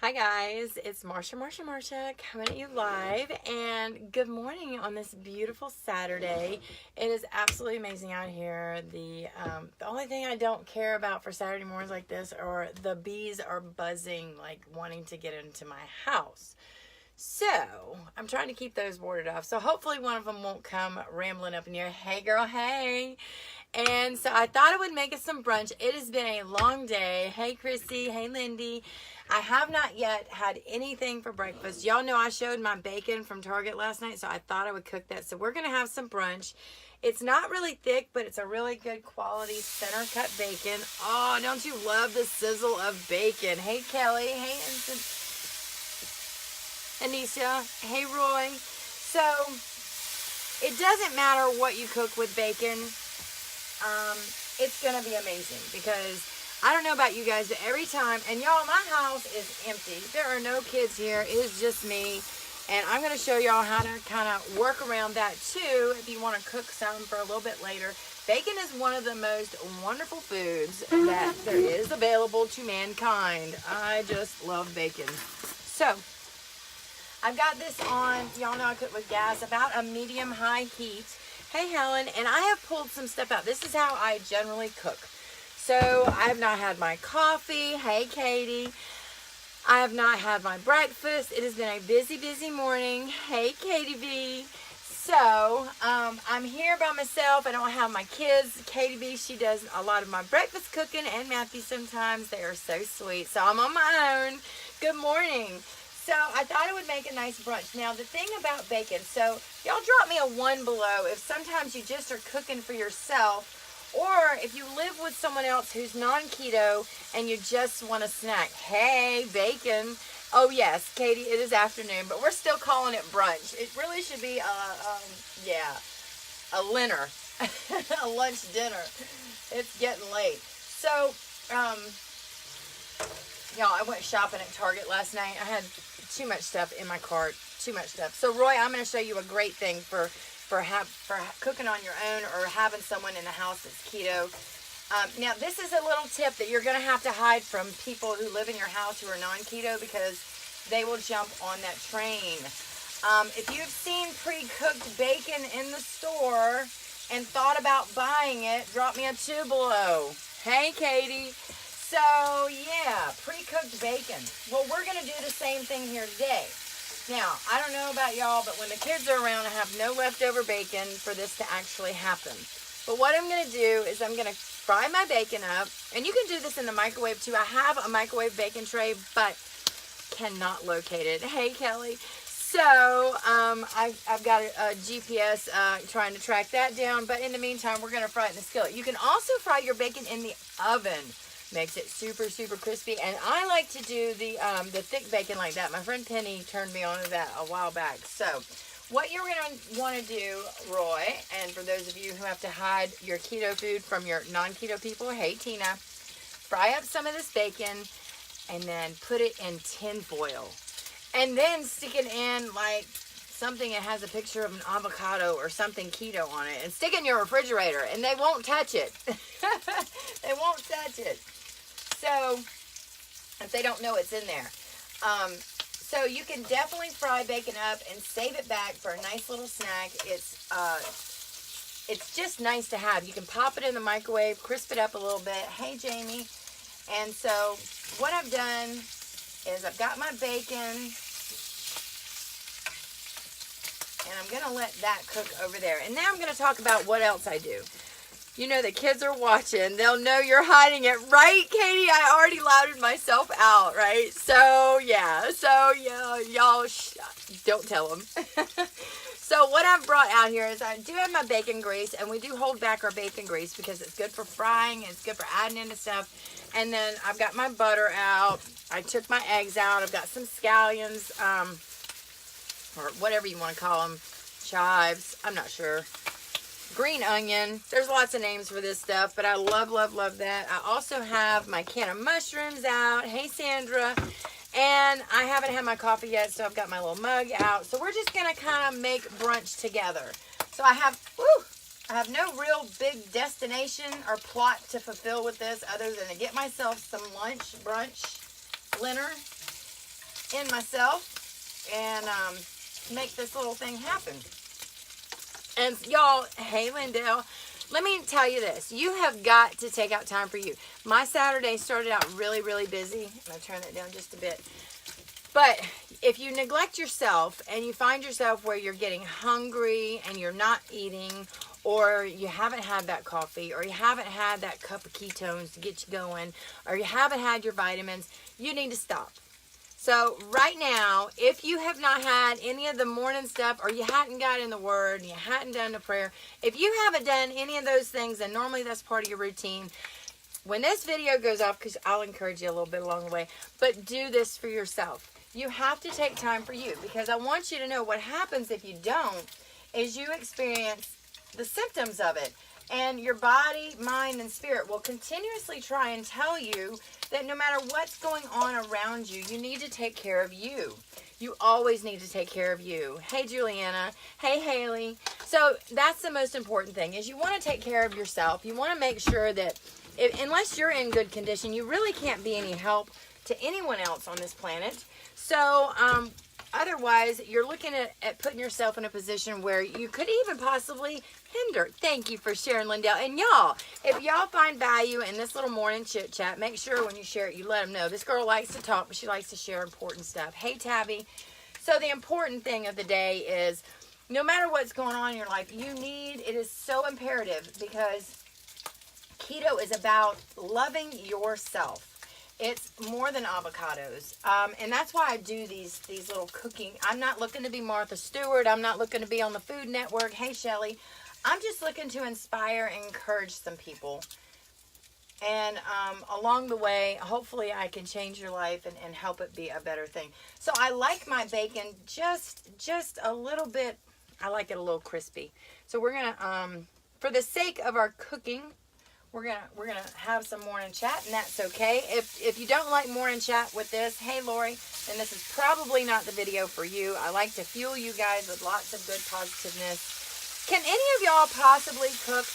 Hi guys, it's Marsha coming at you live, and good morning on this beautiful Saturday. It is absolutely amazing out here. The only thing I don't care about for Saturday mornings like this are the bees are buzzing, like wanting to get into my house. So I'm trying to keep those warded off. So hopefully one of them won't come rambling up in here. Hey girl, hey. And so I thought I would make us some brunch. It has been a long day. Hey Chrissy, hey Lindy. I have not yet had anything for breakfast. Y'all know I showed my bacon from Target last night, so I thought I would cook that. So we're going to have some brunch. It's not really thick, but it's a really good quality center cut bacon. Oh, don't you love the sizzle of bacon? Hey Kelly, hey Anisha, hey Roy. So it doesn't matter what you cook with bacon. It's gonna be amazing because I don't know about you guys, but every time, and y'all, my house is empty. There are no kids here. It is just me, and I'm gonna show y'all how to kind of work around that too if you want to cook some for a little bit later. Bacon is one of the most wonderful foods that there is available to mankind. I just love bacon. So I've got this on, y'all know I cook with gas, about a medium-high heat. Hey Helen, and I have pulled some stuff out. This is how I generally cook. So I have not had my coffee. Hey Katie. I have not had my breakfast. It has been a busy, busy morning. Hey Katie B. So I'm here by myself. I don't have my kids. Katie B, she does a lot of my breakfast cooking, and Matthew sometimes. They are so sweet. So I'm on my own. Good morning. So I thought I would make a nice brunch. Now the thing about bacon, so y'all drop me a 1 below if sometimes you just are cooking for yourself, or if you live with someone else who's non-keto and you just want a snack. Hey, bacon. Oh yes, Katie, it is afternoon, but we're still calling it brunch. It really should be a dinner, a lunch dinner. It's getting late. So, y'all, I went shopping at Target last night. I had too much stuff in my cart, too much stuff. So Roy, I'm going to show you a great thing for cooking on your own or having someone in the house that's keto. Now this is a little tip that you're going to have to hide from people who live in your house who are non-keto, because they will jump on that train. If you've seen pre-cooked bacon in the store and thought about buying it, drop me a 2 below. Hey Katie. So yeah, pre-cooked bacon. Well, we're going to do the same thing here today. Now, I don't know about y'all, but when the kids are around, I have no leftover bacon for this to actually happen. But what I'm going to do is I'm going to fry my bacon up, and you can do this in the microwave too. I have a microwave bacon tray, but cannot locate it. Hey, Kelly. So, I've got a GPS trying to track that down, but in the meantime, we're going to fry it in the skillet. You can also fry your bacon in the oven. Makes it super, super crispy. And I like to do the thick bacon like that. My friend Penny turned me on to that a while back. So what you're going to want to do, Roy, and for those of you who have to hide your keto food from your non-keto people, hey, Tina, fry up some of this bacon and then put it in tin foil. And then stick it in like something that has a picture of an avocado or something keto on it. And stick it in your refrigerator, and they won't touch it. They won't touch it. So, if they don't know it's in there. So you can definitely fry bacon up and save it back for a nice little snack. It's just nice to have. You can pop it in the microwave, crisp it up a little bit. Hey, Jamie. And so, what I've done is I've got my bacon, and I'm going to let that cook over there. And now I'm going to talk about what else I do. You know the kids are watching. They'll know you're hiding it, right, Katie? I already louded myself out, right? So, yeah. Y'all don't tell them. So, what I've brought out here is I do have my bacon grease, and we do hold back our bacon grease because it's good for frying, and it's good for adding into stuff. And then I've got my butter out. I took my eggs out. I've got some scallions, or whatever you want to call them, chives. I'm not sure. Green onion. There's lots of names for this stuff, but I love, love, love that. I also have my can of mushrooms out. Hey, Sandra. And I haven't had my coffee yet, so I've got my little mug out. So we're just going to kind of make brunch together. So I have no real big destination or plot to fulfill with this other than to get myself some lunch, brunch, dinner. in myself and make this little thing happen. And y'all, hey Lindell, let me tell you this. You have got to take out time for you. My Saturday started out really, really busy. I'm going to turn that down just a bit. But if you neglect yourself and you find yourself where you're getting hungry and you're not eating, or you haven't had that coffee, or you haven't had that cup of ketones to get you going, or you haven't had your vitamins, you need to stop. So right now, if you have not had any of the morning stuff, or you hadn't got in the Word, and you hadn't done the prayer, if you haven't done any of those things, and normally that's part of your routine, when this video goes off, because I'll encourage you a little bit along the way, but do this for yourself. You have to take time for you, because I want you to know what happens if you don't is you experience the symptoms of it. And your body, mind, and spirit will continuously try and tell you that no matter what's going on around you, you need to take care of you. You always need to take care of you. Hey, Juliana. Hey, Haley. So that's the most important thing, is you want to take care of yourself. You want to make sure that unless you're in good condition, you really can't be any help to anyone else on this planet. So, otherwise, you're looking at putting yourself in a position where you could even possibly hinder. Thank you for sharing, Lindell. And y'all, if y'all find value in this little morning chit chat, make sure when you share it, you let them know. This girl likes to talk, but she likes to share important stuff. Hey, Tabby. So the important thing of the day is, no matter what's going on in your life, it is so imperative, because keto is about loving yourself. It's more than avocados. And that's why I do these little cooking. I'm not looking to be Martha Stewart. I'm not looking to be on the Food Network. Hey, Shelly. I'm just looking to inspire and encourage some people. And along the way, hopefully I can change your life and help it be a better thing. So I like my bacon just a little bit. I like it a little crispy. So we're going to, for the sake of our cooking, we're gonna have some morning chat, and that's okay. If you don't like morning chat with this, hey Lori, then this is probably not the video for you. I like to fuel you guys with lots of good positiveness. Can any of y'all possibly cook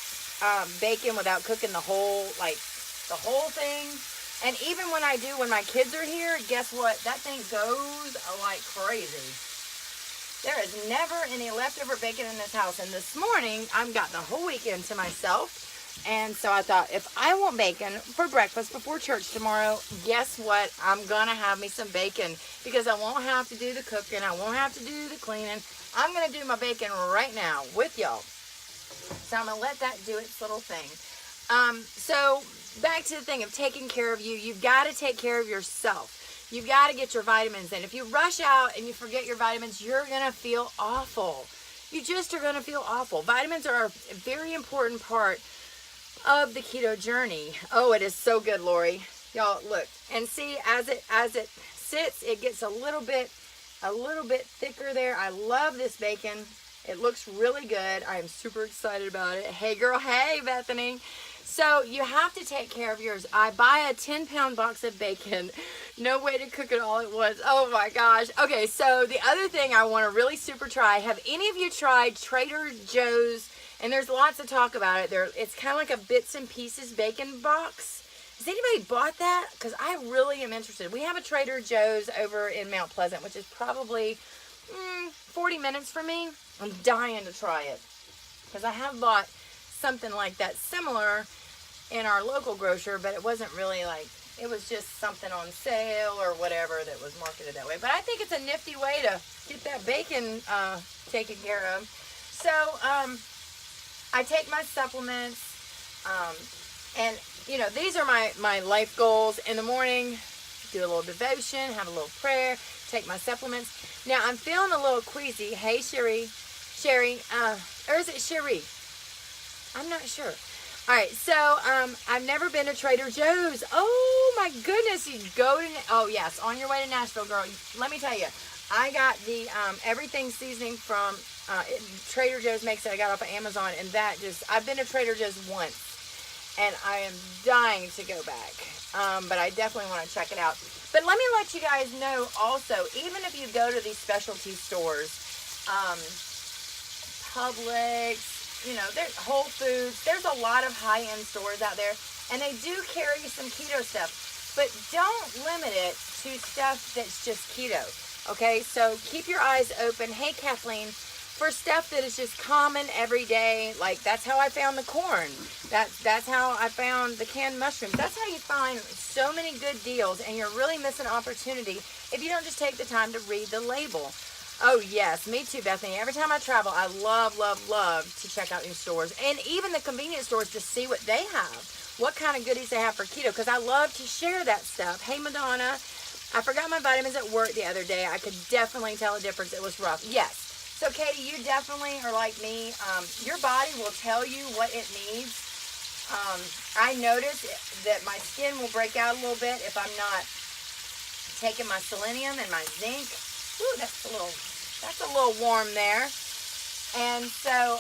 bacon without cooking the whole thing? And even when I do, when my kids are here, guess what? That thing goes like crazy. There is never any leftover bacon in this house. And this morning, I've got the whole weekend to myself. And so I thought, if I want bacon for breakfast before church tomorrow, guess what? I'm going to have me some bacon, because I won't have to do the cooking. I won't have to do the cleaning. I'm going to do my bacon right now with y'all. So I'm going to let that do its little thing. So back to the thing of taking care of you. You've got to take care of yourself. You've got to get your vitamins in. If you rush out and you forget your vitamins, you're going to feel awful. You just are going to feel awful. Vitamins are a very important part of the keto journey. Oh, it is so good, Lori. Y'all look and see, as it sits, it gets a little bit thicker there. I love this bacon. It looks really good. I am super excited about it. Hey girl, hey Bethany. So you have to take care of yours. I buy a 10-pound box of bacon. No way to cook it all at once. Oh my gosh. Okay, so the other thing I want to really super try, have any of you tried Trader Joe's? And there's lots of talk about it. It's kind of like a bits and pieces bacon box. Has anybody bought that? Because I really am interested. We have a Trader Joe's over in Mount Pleasant, which is probably 40 minutes from me. I'm dying to try it, because I have bought something like that similar in our local grocer, but it wasn't really it was just something on sale or whatever that was marketed that way. But I think it's a nifty way to get that bacon taken care of. So, I take my supplements, and, these are my life goals. In the morning, do a little devotion, have a little prayer, take my supplements. Now, I'm feeling a little queasy. Hey, Sherry, or is it Sherry? I'm not sure. All right, so I've never been to Trader Joe's. Oh, my goodness. You go to, oh, yes, on your way to Nashville, girl. Let me tell you, I got the everything seasoning from Trader Joe's makes it. I got off of Amazon, and I've been to Trader Joe's once, and I am dying to go back. But I definitely want to check it out. But let me let you guys know also, even if you go to these specialty stores, Publix, there's Whole Foods, there's a lot of high-end stores out there, and they do carry some keto stuff. but don't limit it to stuff that's just keto. Okay, so keep your eyes open. Hey, Kathleen, for stuff that is just common every day, like that's how I found the corn. That's how I found the canned mushrooms. That's how you find so many good deals, and you're really missing opportunity if you don't just take the time to read the label. Oh yes, me too, Bethany. Every time I travel, I love to check out new stores, and even the convenience stores, to see what they have, what kind of goodies they have for keto, because I love to share that stuff. Hey, Madonna, I forgot my vitamins at work the other day. I could definitely tell a difference. It was rough. Yes. So, Katie, you definitely are like me. Your body will tell you what it needs. I notice that my skin will break out a little bit if I'm not taking my selenium and my zinc. Ooh, that's a little warm there. And so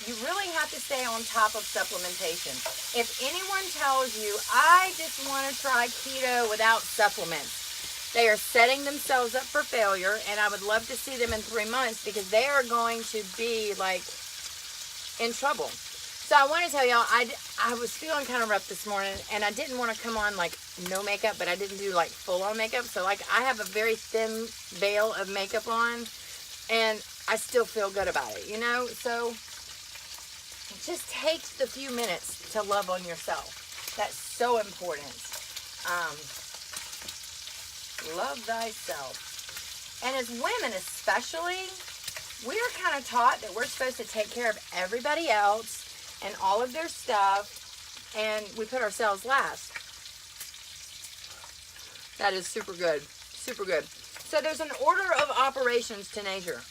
you really have to stay on top of supplementation. If anyone tells you, I just want to try keto without supplements, they are setting themselves up for failure, and I would love to see them in 3 months, because they are going to be like in trouble. So I want to tell y'all, I was feeling kind of rough this morning, and I didn't want to come on like no makeup, but I didn't do like full on makeup. So like I have a very thin veil of makeup on, and I still feel good about it, you know? So it just takes the few minutes to love on yourself. That's so important. Love thyself. And as women especially, we are kind of taught that we're supposed to take care of everybody else and all of their stuff, and we put ourselves last. That is super good. Super good. So there's an order of operations to nature.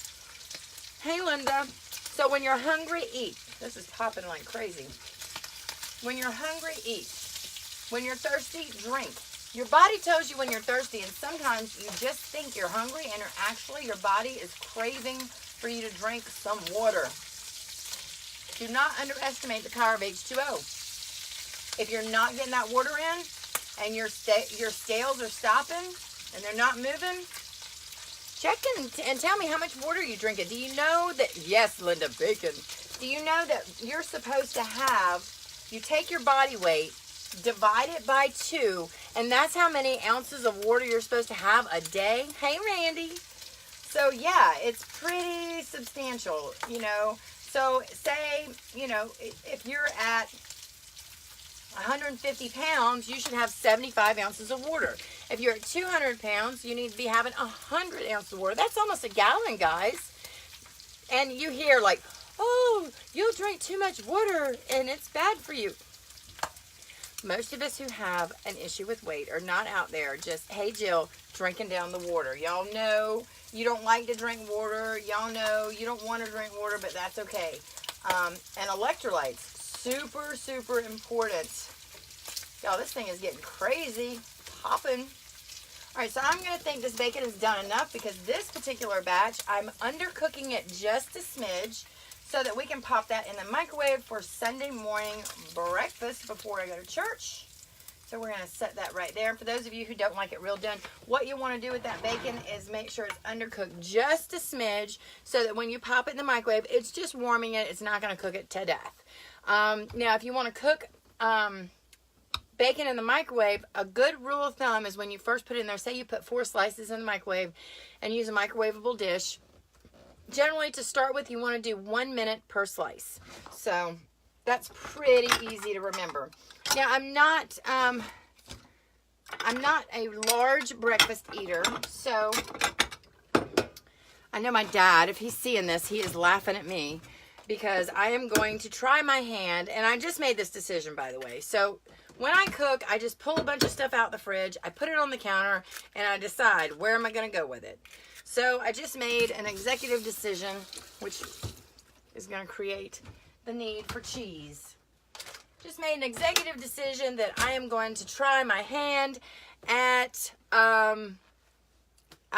Hey, Linda. So when you're hungry, eat. This is popping like crazy. When you're hungry, eat. When you're thirsty, drink. Your body tells you when you're thirsty, and sometimes you just think you're hungry, and your body is craving for you to drink some water. Do not underestimate the power of H2O. If you're not getting that water in, and your scales are stopping, and they're not moving, check in and tell me how much water you're drinking. Do you know that, yes, Linda Bacon, do you know that you're supposed to have, you take your body weight, divide it by 2, and that's how many ounces of water you're supposed to have a day. Hey, Randy. So yeah, it's pretty substantial, you know. So say, you know, if you're at 150 pounds, you should have 75 ounces of water. If you're at 200 pounds, you need to be having 100 ounces of water. That's almost a gallon, guys. And you hear like, oh, you'll drink too much water and it's bad for you. Most of us who have an issue with weight are not out there just, hey, Jill, drinking down the water. Y'all know you don't like to drink water. Y'all know you don't want to drink water, but that's okay. And electrolytes, super, super important. Y'all, this thing is getting crazy, popping. All right, so I'm going to think this bacon is done enough, because this particular batch, I'm undercooking it just a smidge, so that we can pop that in the microwave for Sunday morning breakfast before I go to church. So we're going to set that right there. And for those of you who don't like it real done, what you want to do with that bacon is make sure it's undercooked just a smidge, so that when you pop it in the microwave, it's just warming it. It's not going to cook it to death. Now, if you want to cook bacon in the microwave, a good rule of thumb is when you first put it in there, say you put 4 slices in the microwave and use a microwavable dish. Generally, to start with, you want to do 1 minute per slice. So that's pretty easy to remember. Now, I'm not a large breakfast eater, so I know my dad, if he's seeing this, he is laughing at me, because I am going to try my hand, and I just made this decision, by the way. So when I cook, I just pull a bunch of stuff out the fridge, I put it on the counter, and I decide where am I going to go with it. So I just made an executive decision, which is going to create the need for cheese. Just made an executive decision that I am going to try my hand at, I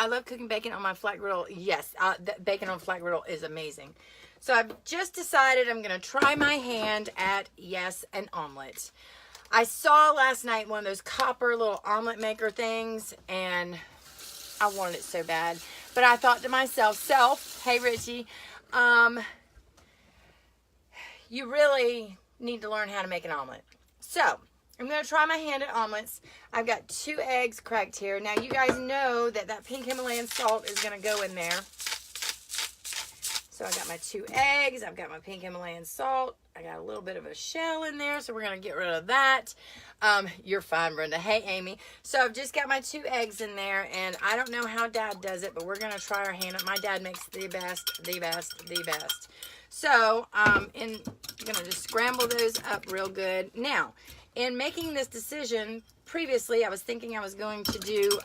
love cooking bacon on my flat griddle. Yes, bacon on flat griddle is amazing. So I've just decided I'm going to try my hand at, yes, an omelet. I saw last night one of those copper little omelet maker things, and I wanted it so bad. But I thought to myself, hey, Richie, you really need to learn how to make an omelet. So I'm going to try my hand at omelets. I've got 2 eggs cracked here. Now, you guys know that pink Himalayan salt is going to go in there. So I got my 2 eggs. I've got my pink Himalayan salt. I got a little bit of a shell in there, so we're going to get rid of that. You're fine, Brenda. Hey, Amy. So I've just got my 2 eggs in there, and I don't know how Dad does it, but we're going to try our hand. My dad makes the best, the best, the best. So I'm going to just scramble those up real good. Now, in making this decision, previously I was thinking I was going to do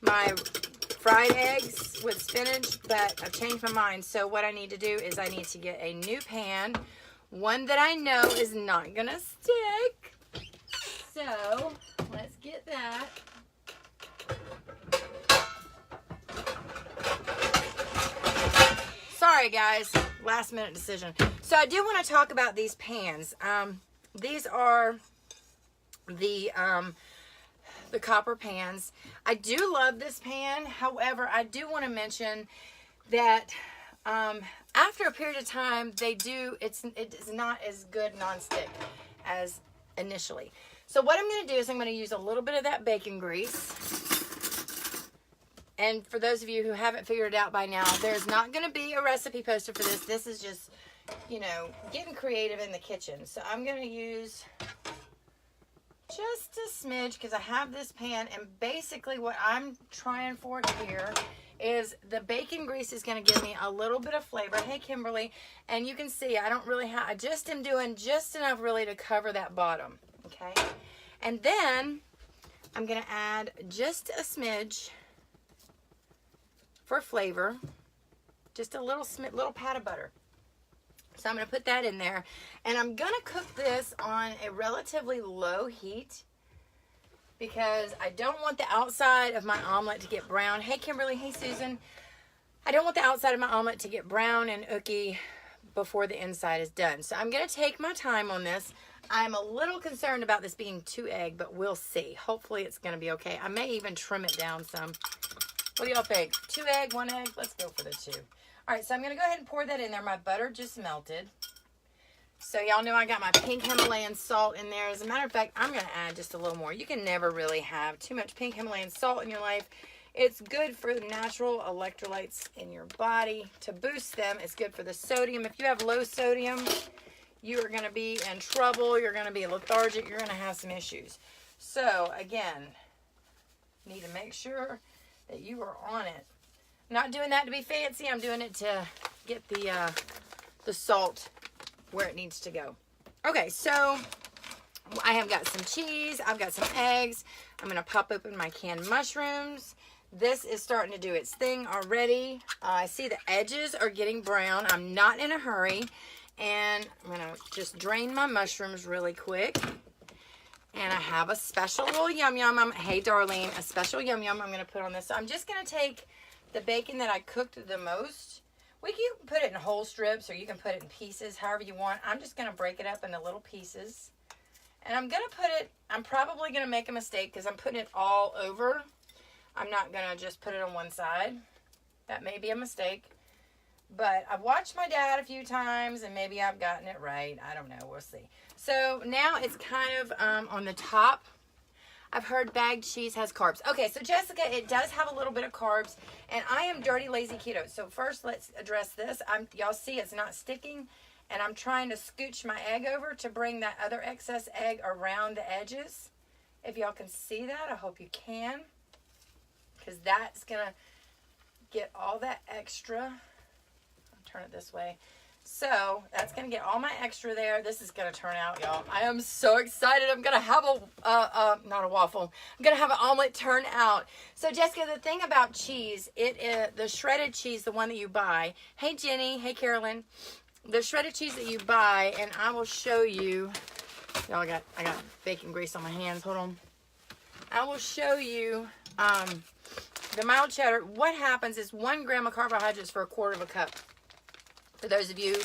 my fried eggs with spinach, but I've changed my mind. So what I need to do is I need to get a new pan, one that I know is not gonna stick. So let's get that. Sorry guys, last minute decision. So I do want to talk about these pans. These are the copper pans. I do love this pan. However, I do want to mention that after a period of time, it is not as good nonstick as initially. So what I'm going to do is I'm going to use a little bit of that bacon grease. And for those of you who haven't figured it out by now, there's not going to be a recipe posted for this. This is just, you know, getting creative in the kitchen. So I'm going to use just a smidge because I have this pan, and basically what I'm trying for here is the bacon grease is going to give me a little bit of flavor. Hey, Kimberly. And you can see I don't really have, I just am doing just enough really to cover that bottom. Okay. And then I'm going to add just a smidge for flavor, just a little pat of butter. So I'm going to put that in there, and I'm going to cook this on a relatively low heat because I don't want the outside of my omelet to get brown. Hey, Kimberly. Hey, Susan. I don't want the outside of my omelet to get brown and ooky before the inside is done. So I'm going to take my time on this. I'm a little concerned about this being 2 egg, but we'll see. Hopefully it's going to be okay. I may even trim it down some. What do y'all think? 2 egg, 1 egg? Let's go for the 2. All right, so I'm going to go ahead and pour that in there. My butter just melted. So y'all know I got my pink Himalayan salt in there. As a matter of fact, I'm going to add just a little more. You can never really have too much pink Himalayan salt in your life. It's good for the natural electrolytes in your body to boost them. It's good for the sodium. If you have low sodium, you are going to be in trouble. You're going to be lethargic. You're going to have some issues. So again, need to make sure that you are on it. I'm not doing that to be fancy. I'm doing it to get the salt where it needs to go. Okay, so I have got some cheese. I've got some eggs. I'm going to pop open my canned mushrooms. This is starting to do its thing already. I see the edges are getting brown. I'm not in a hurry. And I'm going to just drain my mushrooms really quick. And I have a special little yum yum. Hey, Darlene, a special yum yum I'm going to put on this. So I'm just going to take the bacon that I cooked the most. You can put it in whole strips or you can put it in pieces, however you want. I'm just going to break it up into little pieces. And I'm going to put it, I'm probably going to make a mistake because I'm putting it all over. I'm not going to just put it on one side. That may be a mistake. But I've watched my dad a few times and maybe I've gotten it right. I don't know. We'll see. So now it's kind of on the top. I've heard bagged cheese has carbs. Okay, so Jessica, it does have a little bit of carbs. And I am dirty, lazy keto. So first, let's address this. Y'all see it's not sticking. And I'm trying to scooch my egg over to bring that other excess egg around the edges. If y'all can see that, I hope you can. Because that's going to get all that extra. Turn it this way. So that's going to get all my extra there. This is going to turn out, y'all. I am so excited. I'm going to have not a waffle. I'm going to have an omelet turn out. So Jessica, the thing about cheese, the shredded cheese, the one that you buy. Hey Jenny, hey Carolyn. The shredded cheese that you buy, and I will show you. Y'all, I got bacon grease on my hands. Hold on. I will show you the mild cheddar. What happens is 1 gram of carbohydrates for 1/4 of a cup. For those of you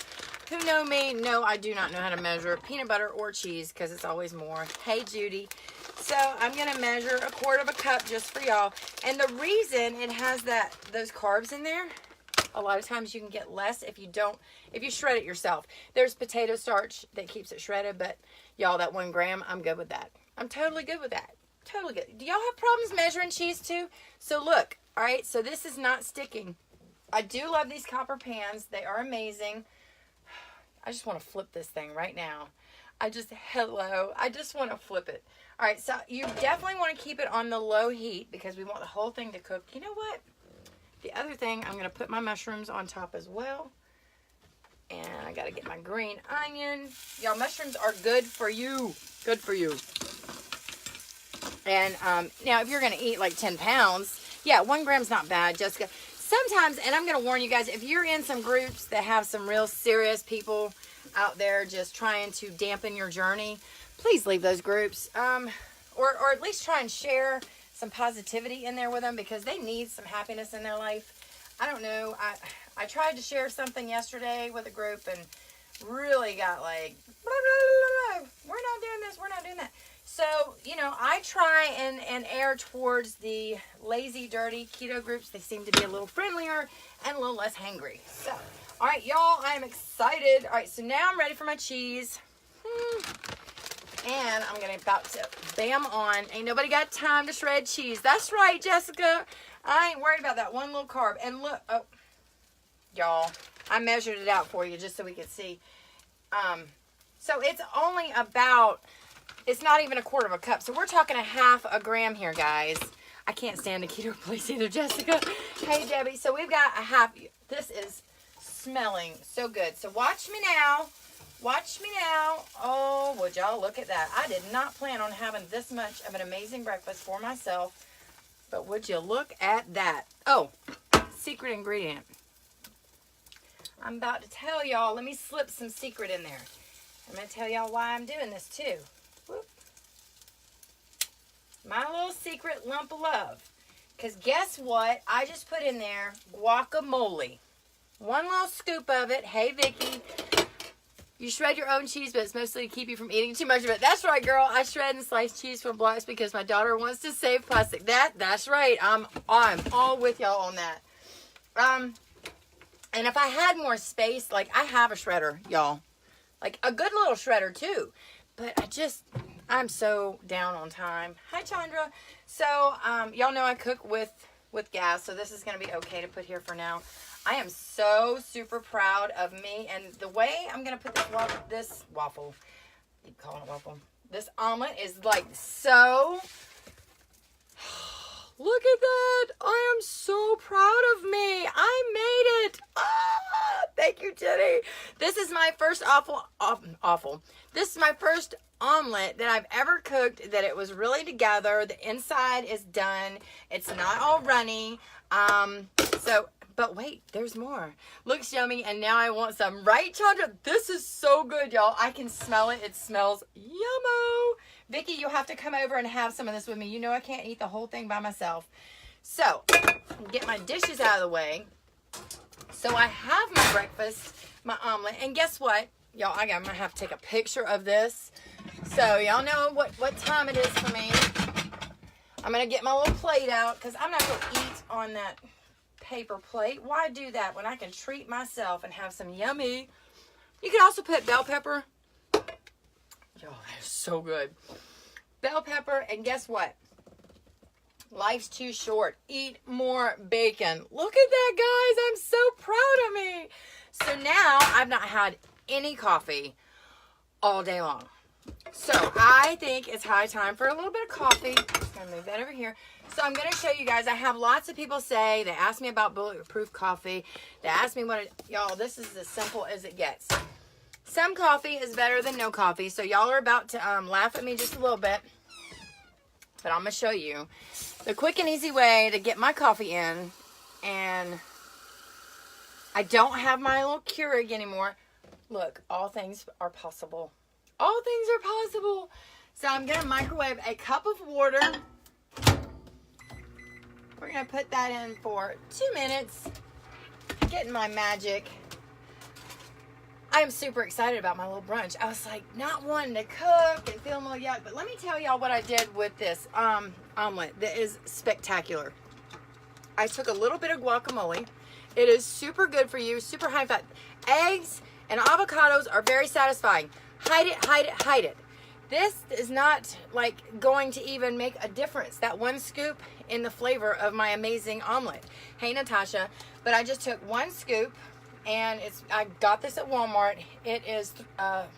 who know me, no, I do not know how to measure peanut butter or cheese because it's always more. Hey, Judy. So I'm going to measure 1/4 of a cup just for y'all. And the reason it has those carbs in there, a lot of times you can get less if you shred it yourself. There's potato starch that keeps it shredded, but Y'all, that 1 gram, I'm good with that. I'm totally good with that. Totally good. Do y'all have problems measuring cheese too? So look, all right, so this is not sticking. I do love these copper pans. They are amazing. I just want to flip this thing right now. I just want to flip it. All right, so you definitely want to keep it on the low heat because we want the whole thing to cook. You know what? The other thing, I'm going to put my mushrooms on top as well. And I got to get my green onion. Y'all, mushrooms are good for you. Good for you. And now, if you're going to eat like 10 pounds, yeah, 1 gram's not bad, Jessica. Sometimes, and I'm going to warn you guys, if you're in some groups that have some real serious people out there just trying to dampen your journey, please leave those groups. Or at least try and share some positivity in there with them because they need some happiness in their life. I don't know. I tried to share something yesterday with a group and really got like, blah, blah, blah, blah. We're not doing this. We're not doing that. So, you know, I try and err towards the lazy, dirty keto groups. They seem to be a little friendlier and a little less hangry. So, all right, y'all, I am excited. All right, so now I'm ready for my cheese. And I'm going to about to bam on. Ain't nobody got time to shred cheese. That's right, Jessica. I ain't worried about that one little carb. And look, oh, y'all, I measured it out for you just so we could see. So it's only about, it's not even 1/4 cup. So we're talking 1/2 gram here, guys. I can't stand the keto place either, Jessica. Hey, Debbie. So we've got 1/2. This is smelling so good. So watch me now. Watch me now. Oh, would y'all look at that. I did not plan on having this much of an amazing breakfast for myself. But would you look at that. Oh, secret ingredient. I'm about to tell y'all. Let me slip some secret in there. I'm going to tell y'all why I'm doing this too. Whoop. My little secret lump of love. Because guess what? I just put in there guacamole. 1 little scoop of it. Hey, Vicki. You shred your own cheese, but it's mostly to keep you from eating too much of it. That's right, girl. I shred and slice cheese from blocks because my daughter wants to save plastic. That's right. I'm all with y'all on that. And if I had more space, like I have a shredder, y'all. Like a good little shredder too. But I'm so down on time. Hi, Chandra. So, y'all know I cook with gas, so this is going to be okay to put here for now. I am so super proud of me. And the way I'm going to put this waffle, I keep calling it waffle. This omelet is like so, look at that. I am so proud of me. I made it. Thank you, Jenny. This is my first This is my first omelet that I've ever cooked that it was really together. The inside is done. It's not all runny. But wait, there's more. Looks yummy, and now I want some. Right, Chandra? This is so good, y'all. I can smell it. It smells yummo. Vicki, you'll have to come over and have some of this with me. You know I can't eat the whole thing by myself. So, get my dishes out of the way. So I have my breakfast, my omelet, and guess what? Y'all, I'm going to have to take a picture of this. So, y'all know what time it is for me. I'm going to get my little plate out because I'm not going to eat on that paper plate. Why do that when I can treat myself and have some yummy? You can also put bell pepper. Y'all, that is so good. Bell pepper, and guess what? Life's too short. Eat more bacon. Look at that, guys. I'm so proud of me. So now I've not had any coffee all day long. So I think it's high time for a little bit of coffee. Just gonna move that over here. So I'm going to show you guys. I have lots of people say, they ask me about bulletproof coffee. They ask me y'all, this is as simple as it gets. Some coffee is better than no coffee. So y'all are about to laugh at me just a little bit. But I'm going to show you the quick and easy way to get my coffee in. And I don't have my little Keurig anymore. Look, all things are possible. All things are possible. So I'm going to microwave a cup of water. We're going to put that in for 2 minutes. Getting my magic. I am super excited about my little brunch. I was like, not wanting to cook and feeling a little yuck. But let me tell y'all what I did with this omelet that is spectacular. I took a little bit of guacamole. It is super good for you. Super high fat. Eggs and avocados are very satisfying. Hide it, hide it, hide it. This is not like going to even make a difference, that one scoop in the flavor of my amazing omelet. Hey Natasha, but I just took one scoop, and I got this at Walmart. It is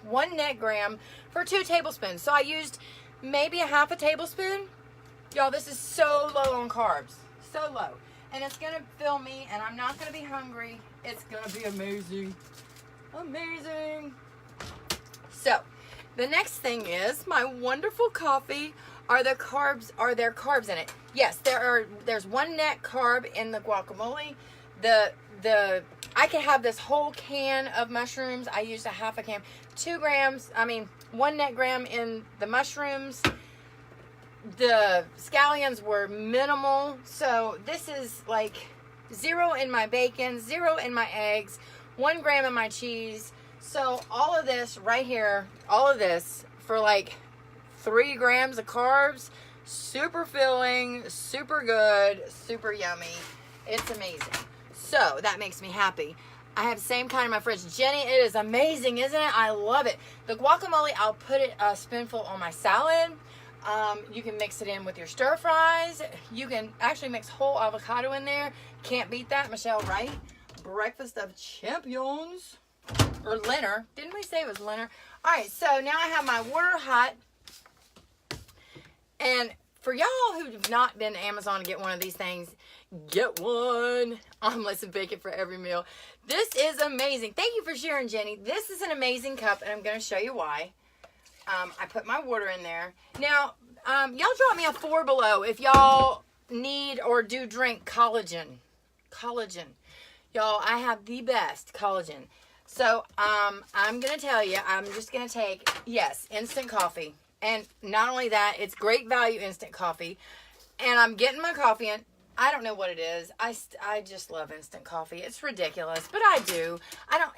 1 net gram for 2 tablespoons. So I used maybe a half a tablespoon. Y'all, this is so low on carbs, so low. And it's gonna fill me, and I'm not gonna be hungry. It's gonna be amazing, amazing. So the next thing is my wonderful coffee. Are there carbs in it? Yes, there's 1 net carb in the guacamole. I could have this whole can of mushrooms. I used a half a can. 1 net gram in the mushrooms. The scallions were minimal. So this is like 0 in my bacon, 0 in my eggs, 1 gram in my cheese. So all of this right here, all of this for like 3 grams of carbs, super filling, super good, super yummy. It's amazing. So that makes me happy. I have the same kind in my fridge. Jenny, it is amazing, isn't it? I love it. The guacamole, I'll put it a spoonful on my salad. You can mix it in with your stir fries. You can actually mix whole avocado in there. Can't beat that, Michelle, right? Breakfast of champions. Or Leonard. Didn't we say it was Leonard? All right, so now I have my water hot. And for y'all who've not been to Amazon to get one of these things, get one. Omelets and bacon for every meal. This is amazing. Thank you for sharing, Jenny. This is an amazing cup, and I'm going to show you why. I put my water in there. Now, y'all drop me a 4 below if y'all need or do drink collagen. Collagen. Y'all, I have the best collagen. So, I'm going to tell you, I'm just going to take, yes, instant coffee. And not only that, it's great value instant coffee. And I'm getting my coffee in. I don't know what it is. I just love instant coffee. It's ridiculous, but I do.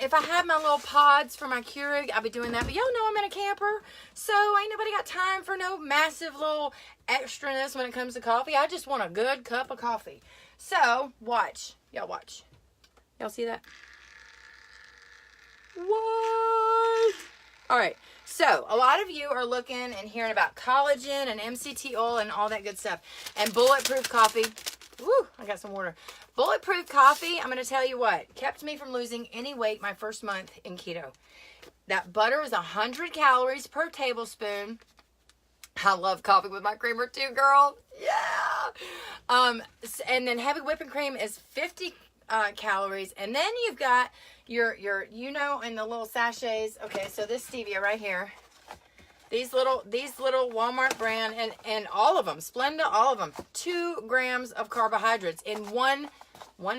If I had my little pods for my Keurig, I'd be doing that. But y'all know I'm in a camper, so ain't nobody got time for no massive little extraness when it comes to coffee. I just want a good cup of coffee. So, watch. Y'all watch. Y'all see that? What? All right. So, a lot of you are looking and hearing about collagen and MCT oil and all that good stuff. And bulletproof coffee. Woo, I got some water. Bulletproof coffee, I'm going to tell you what, kept me from losing any weight my first month in keto. That butter is 100 calories per tablespoon. I love coffee with my creamer too, girl. Yeah. And then heavy whipping cream is 50 calories. And then you've got your in the little sachets. Okay, so this stevia right here. These little Walmart brand and all of them, Splenda, all of them, 2 grams of carbohydrates in one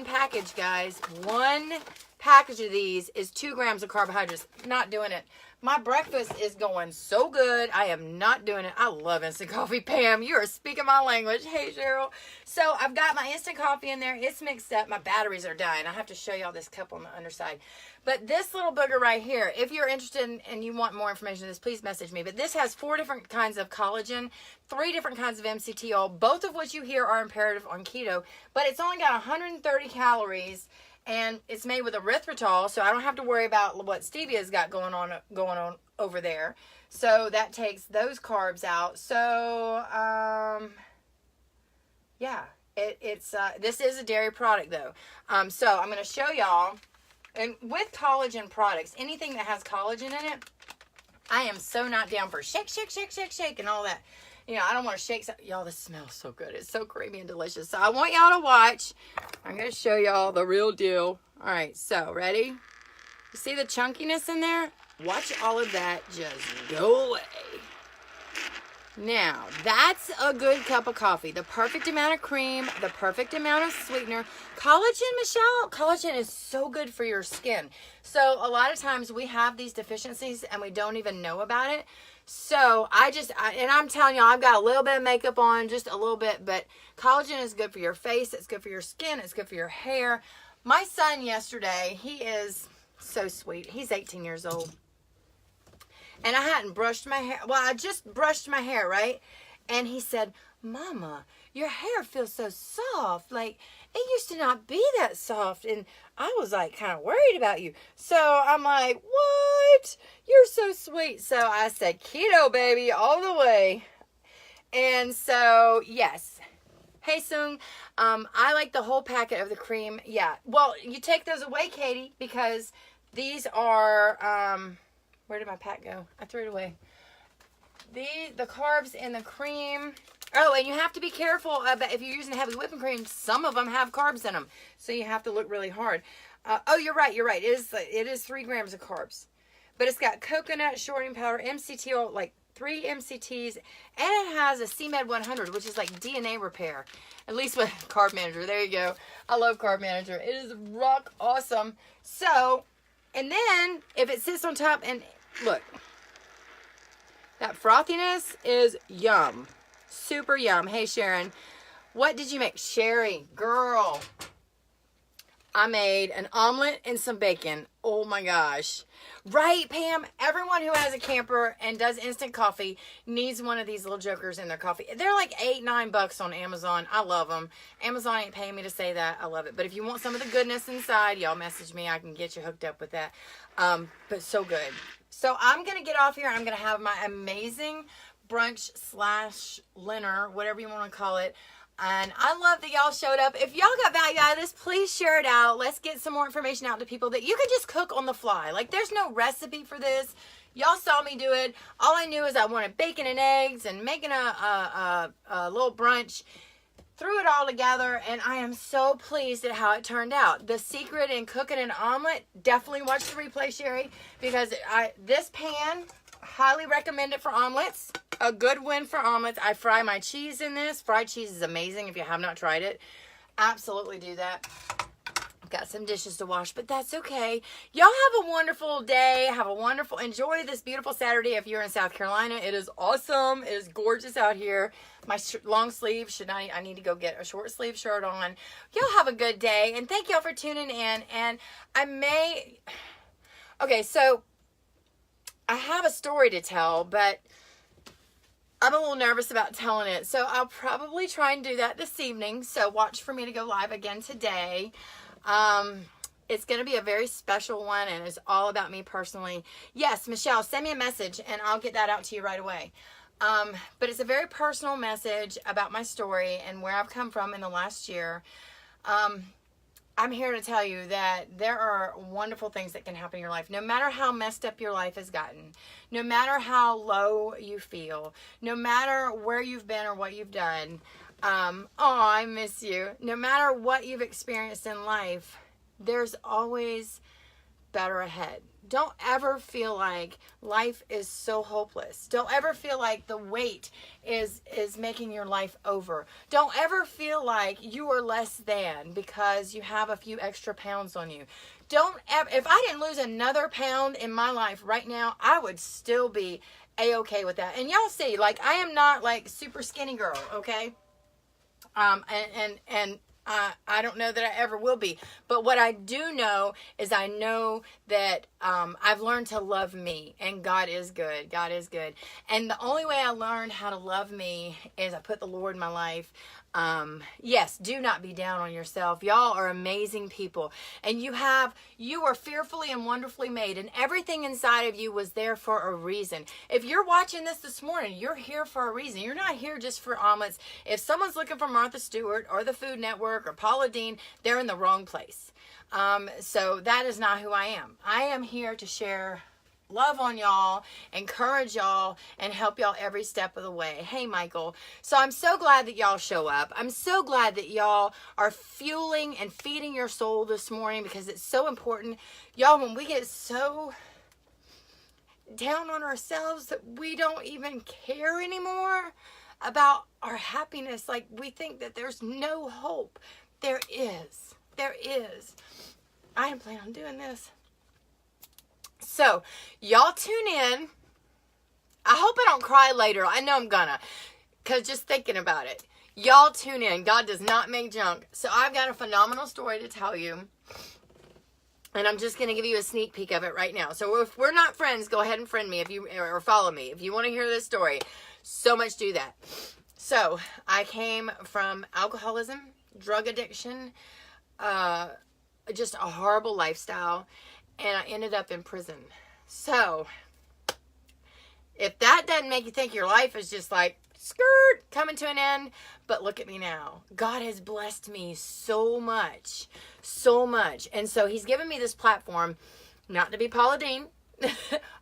package, guys. One package of these is 2 grams of carbohydrates. Not doing it. My breakfast is going so good. I am not doing it. I love instant coffee. Pam, you are speaking my language. Hey, Cheryl. So I've got my instant coffee in there. It's mixed up. My batteries are dying. I have to show y'all this cup on the underside. But this little booger right here, if you're interested and you want more information on this, please message me. But this has 4 different kinds of collagen, 3 different kinds of MCT oil, both of which you hear are imperative on keto. But it's only got 130 calories. And it's made with erythritol, so I don't have to worry about what stevia's got going on over there. So that takes those carbs out. So, yeah, this is a dairy product though. So I'm going to show y'all, and with collagen products, anything that has collagen in it, I am so not down for shake, and all that. You know, I don't want to shake. Y'all, this smells so good. It's so creamy and delicious. So I want y'all to watch. I'm going to show y'all the real deal. All right, so ready? You see the chunkiness in there? Watch all of that just go away. Now, that's a good cup of coffee. The perfect amount of cream, the perfect amount of sweetener. Collagen, Michelle, collagen is so good for your skin. So a lot of times we have these deficiencies and we don't even know about it. So and I'm telling y'all, I've got a little bit of makeup on, just a little bit, but collagen is good for your face. It's good for your skin. It's good for your hair. My son yesterday, he is so sweet. He's 18 years old. And I hadn't brushed my hair. Well, I just brushed my hair, right? And he said, Mama, your hair feels so soft. Like, it used to not be that soft. And I was like kind of worried about you. So I'm like, what? You're so sweet. So I said, keto, baby, all the way. And so, yes. Hey, Sung, I like the whole packet of the cream. Yeah. Well, you take those away, Katie, because these are, where did my pack go? I threw it away. The carbs in the cream. Oh, and you have to be careful about if you're using heavy whipping cream. Some of them have carbs in them, so you have to look really hard. Oh, you're right. It is 3 grams of carbs, but it's got coconut shortening powder, MCT oil, like 3 MCTs, and it has a CMed 100, which is like DNA repair. At least with Carb Manager. There you go. I love Carb Manager. It is rock awesome. So, and then if it sits on top, and look, that frothiness is yum. Super yum. Hey, Sharon. What did you make? Sherry. Girl. I made an omelet and some bacon. Oh my gosh. Right, Pam? Everyone who has a camper and does instant coffee needs one of these little jokers in their coffee. They're like $8-9 on Amazon. I love them. Amazon ain't paying me to say that. I love it. But if you want some of the goodness inside, y'all message me. I can get you hooked up with that. But so good. So I'm going to get off here. I'm going to have my amazing brunch / dinner, whatever you want to call it. And I love that y'all showed up. If y'all got value out of this, please share it out. Let's get some more information out to people that you can just cook on the fly. Like, there's no recipe for this. Y'all saw me do it. All I knew is I wanted bacon and eggs and making a little brunch. Threw it all together, and I am so pleased at how it turned out. The secret in cooking an omelet, definitely watch the replay, Sherry, because this pan, highly recommend it for omelets. A good win for omelets. I fry my cheese in this. Fried cheese is amazing if you have not tried it. Absolutely do that. I've got some dishes to wash, but that's okay. Y'all have a wonderful day. Enjoy this beautiful Saturday if you're in South Carolina. It is awesome. It is gorgeous out here. My long sleeve, I need to go get a short sleeve shirt on. Y'all have a good day, and thank y'all for tuning in. And okay, so I have a story to tell, but I'm a little nervous about telling it. So I'll probably try and do that this evening. So watch for me to go live again today. It's going to be a very special one, and it's all about me personally. Yes, Michelle, send me a message, and I'll get that out to you right away. But it's a very personal message about my story and where I've come from in the last year. I'm here to tell you that there are wonderful things that can happen in your life. No matter how messed up your life has gotten, no matter how low you feel, no matter where you've been or what you've done. Oh, I miss you. No matter what you've experienced in life, there's always better ahead. Don't ever feel like life is so hopeless. Don't ever feel like the weight is making your life over. Don't ever feel like you are less than because you have a few extra pounds on you. Don't ever, if I didn't lose another pound in my life right now, I would still be A-okay with that. And y'all see, like, I am not like super skinny girl, okay? I don't know that I ever will be, but what I do know is I know that I've learned to love me, and God is good. God is good. And the only way I learned how to love me is I put the Lord in my life. Yes, do not be down on yourself. Y'all are amazing people, and you are fearfully and wonderfully made, and everything inside of you was there for a reason. If you're watching this morning, you're here for a reason. You're not here just for omelets. If someone's looking for Martha Stewart or the Food Network or Paula Deen, they're in the wrong place. So that is not who I am. I am here to share love on y'all, encourage y'all, and help y'all every step of the way. Hey, Michael. So I'm so glad that y'all show up. I'm so glad that y'all are fueling and feeding your soul this morning, because it's so important. Y'all, when we get so down on ourselves that we don't even care anymore about our happiness, like we think that there's no hope. There is. There is. I am planning on doing this. So, y'all tune in. I hope I don't cry later. I know I'm gonna, because just thinking about it. Y'all tune in. God does not make junk. So, I've got a phenomenal story to tell you. And I'm just going to give you a sneak peek of it right now. So, if we're not friends, go ahead and friend me or follow me if you want to hear this story. So much do that. So I came from alcoholism, drug addiction, just a horrible lifestyle, and I ended up in prison. So if that doesn't make you think your life is just like skirt coming to an end, but look at me now. God has blessed me so much, so much. And so he's given me this platform, not to be Paula Deen,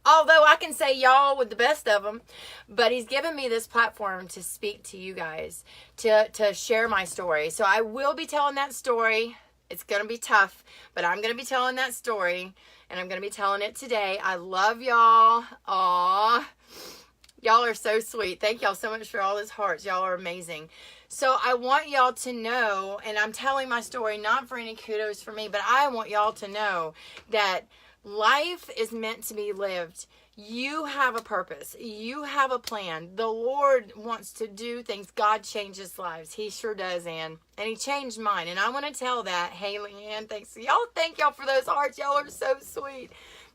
although I can say y'all with the best of them, but he's given me this platform to speak to you guys, to share my story. So I will be telling that story. It's going to be tough, but I'm going to be telling that story, and I'm going to be telling it today. I love y'all. Aww. Y'all are so sweet. Thank y'all so much for all those hearts. Y'all are amazing. So I want y'all to know, and I'm telling my story not for any kudos for me, but I want y'all to know that life is meant to be lived. You have a purpose. You have a plan. The Lord wants to do things. God changes lives. He sure does, Ann. And he changed mine. And I want to tell that. Hey, Leanne, thanks. Y'all, thank y'all for those hearts. Y'all are so sweet.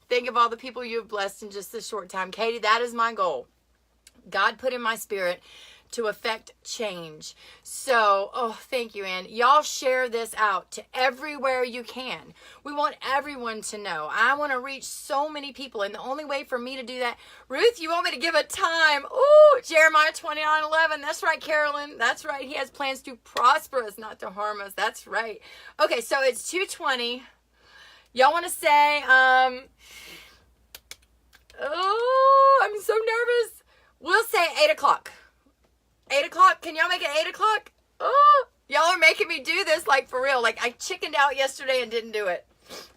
Think of all the people you have blessed in just this short time. Katie, that is my goal. God put in my spirit to affect change. So, oh, thank you, Ann. Y'all share this out to everywhere you can. We want everyone to know. I want to reach so many people, and the only way for me to do that, Ruth, you want me to give a time? Oh, Jeremiah 29:11. That's right, Carolyn. That's right. He has plans to prosper us, not to harm us. That's right. Okay, so it's 2:20. Y'all want to say, oh, I'm so nervous. We'll say 8 o'clock. 8 o'clock? Can y'all make it 8 o'clock? Oh, y'all are making me do this like for real. Like I chickened out yesterday and didn't do it.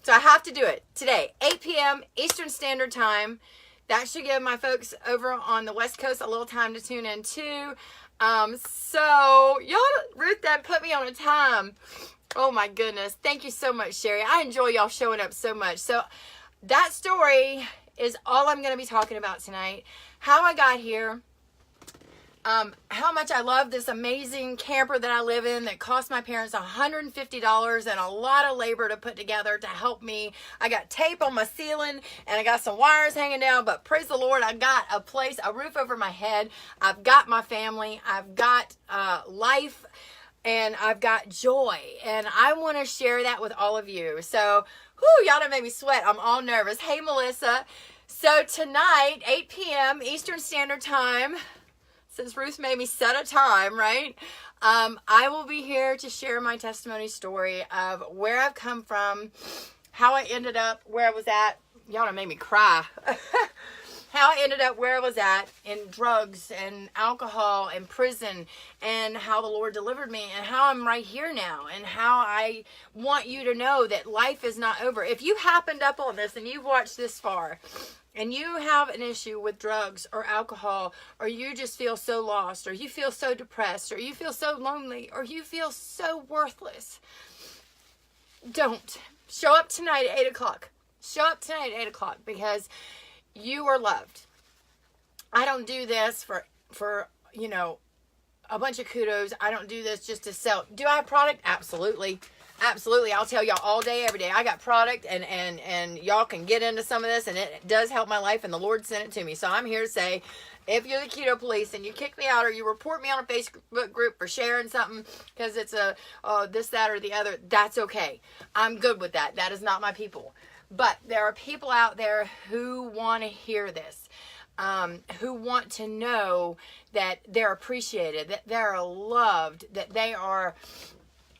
So I have to do it today. 8 p.m. Eastern Standard Time. That should give my folks over on the West Coast a little time to tune in too. So y'all, Ruth, that put me on a time. Oh my goodness. Thank you so much, Sherry. I enjoy y'all showing up so much. So that story is all I'm going to be talking about tonight. How I got here, how much I love this amazing camper that I live in that cost my parents $150 and a lot of labor to put together to help me. I got tape on my ceiling and I got some wires hanging down, but praise the Lord, I got a place, a roof over my head. I've got my family. I've got life, and I've got joy, and I want to share that with all of you. So, whew, y'all done made me sweat. I'm all nervous. Hey, Melissa. So tonight, 8 p.m. Eastern Standard Time, since Ruth made me set a time, right? I will be here to share my testimony story of where I've come from, how I ended up where I was at. Y'all done made me cry. How I ended up where I was at in drugs and alcohol and prison, and how the Lord delivered me, and how I'm right here now, and how I want you to know that life is not over. If you happened up on this and you've watched this far, and you have an issue with drugs or alcohol, or you just feel so lost, or you feel so depressed, or you feel so lonely, or you feel so worthless, don't. Show up tonight at 8 o'clock. Show up tonight at 8 o'clock, because you are loved. I don't do this for you know, a bunch of kudos. I don't do this just to sell. Do I have product? Absolutely. Absolutely. I'll tell y'all all day, every day. I got product, and y'all can get into some of this, and it does help my life, and the Lord sent it to me. So I'm here to say, if you're the keto police and you kick me out, or you report me on a Facebook group for sharing something because it's a this, that, or the other, that's okay. I'm good with that. That is not my people. But there are people out there who want to hear this, who want to know that they're appreciated, that they're loved, that they are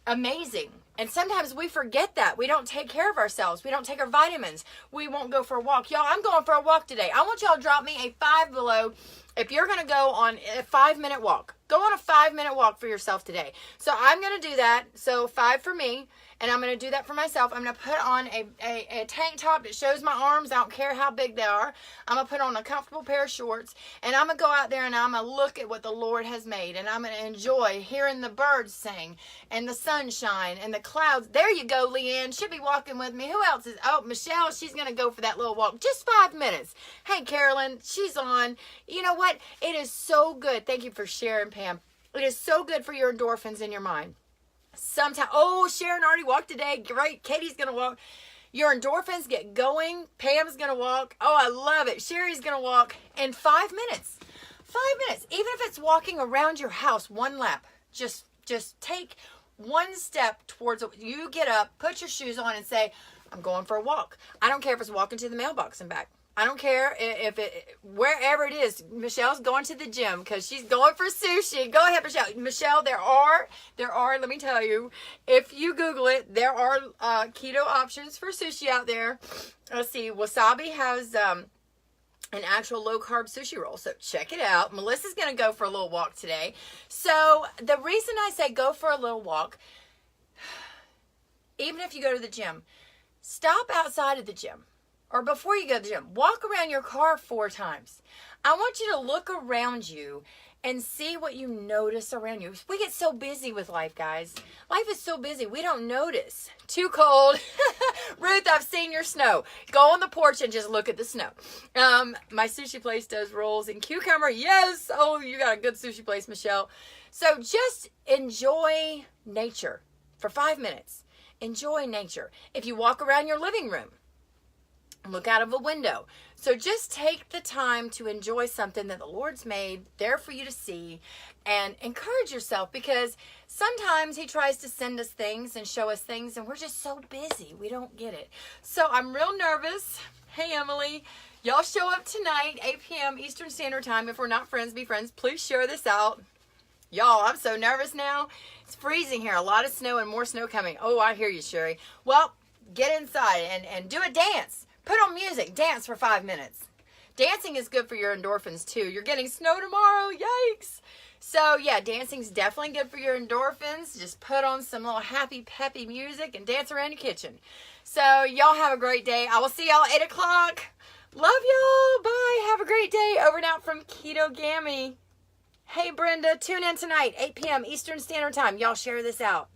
amazing. And sometimes we forget that. We don't take care of ourselves. We don't take our vitamins. We won't go for a walk. Y'all, I'm going for a walk today. I want y'all to drop me a 5 below if you're going to go on a 5-minute walk. Go on a 5-minute walk for yourself today. So I'm going to do that. So 5 for me. And I'm going to do that for myself. I'm going to put on a tank top that shows my arms. I don't care how big they are. I'm going to put on a comfortable pair of shorts. And I'm going to go out there and I'm going to look at what the Lord has made. And I'm going to enjoy hearing the birds sing and the sunshine and the clouds. There you go, Leanne. She'll be walking with me. Who else is? Oh, Michelle. She's going to go for that little walk. Just 5 minutes. Hey, Carolyn. She's on. You know what? It is so good. Thank you for sharing, Pam. It is so good for your endorphins in your mind. Sometimes, oh, Sharon already walked today. Great. Katie's going to walk. Your endorphins get going. Pam's going to walk. Oh, I love it. Sherry's going to walk in 5 minutes. 5 minutes, even if it's walking around your house, one lap. Just take one step towards it. You get up, put your shoes on and say, I'm going for a walk. I don't care if it's walking to the mailbox and back. I don't care if it, wherever it is. Michelle's going to the gym because she's going for sushi. Go ahead, Michelle. Michelle, there are, let me tell you, if you Google it, there are keto options for sushi out there. Let's see, Wasabi has an actual low-carb sushi roll, so check it out. Melissa's going to go for a little walk today. So the reason I say go for a little walk, even if you go to the gym, stop outside of the gym. Or before you go to the gym, walk around your car 4 times. I want you to look around you and see what you notice around you. We get so busy with life, guys. Life is so busy, we don't notice. Too cold. Ruth, I've seen your snow. Go on the porch and just look at the snow. My sushi place does rolls and cucumber. Yes. Oh, you got a good sushi place, Michelle. So just enjoy nature for 5 minutes. Enjoy nature. If you walk around your living room, look out of a window. So just take the time to enjoy something that the Lord's made there for you to see and encourage yourself, because sometimes he tries to send us things and show us things and we're just so busy. We don't get it. So I'm real nervous. Hey, Emily, y'all show up tonight, 8 p.m. Eastern Standard Time. If we're not friends, be friends. Please share this out. Y'all, I'm so nervous now. It's freezing here. A lot of snow and more snow coming. Oh, I hear you, Sherry. Well, get inside and do a dance. Put on music. Dance for 5 minutes. Dancing is good for your endorphins, too. You're getting snow tomorrow. Yikes. So, yeah, dancing's definitely good for your endorphins. Just put on some little happy, peppy music and dance around your kitchen. So, y'all have a great day. I will see y'all at 8 o'clock. Love y'all. Bye. Have a great day. Over and out from Keto Gammy. Hey, Brenda, tune in tonight, 8 p.m. Eastern Standard Time. Y'all share this out.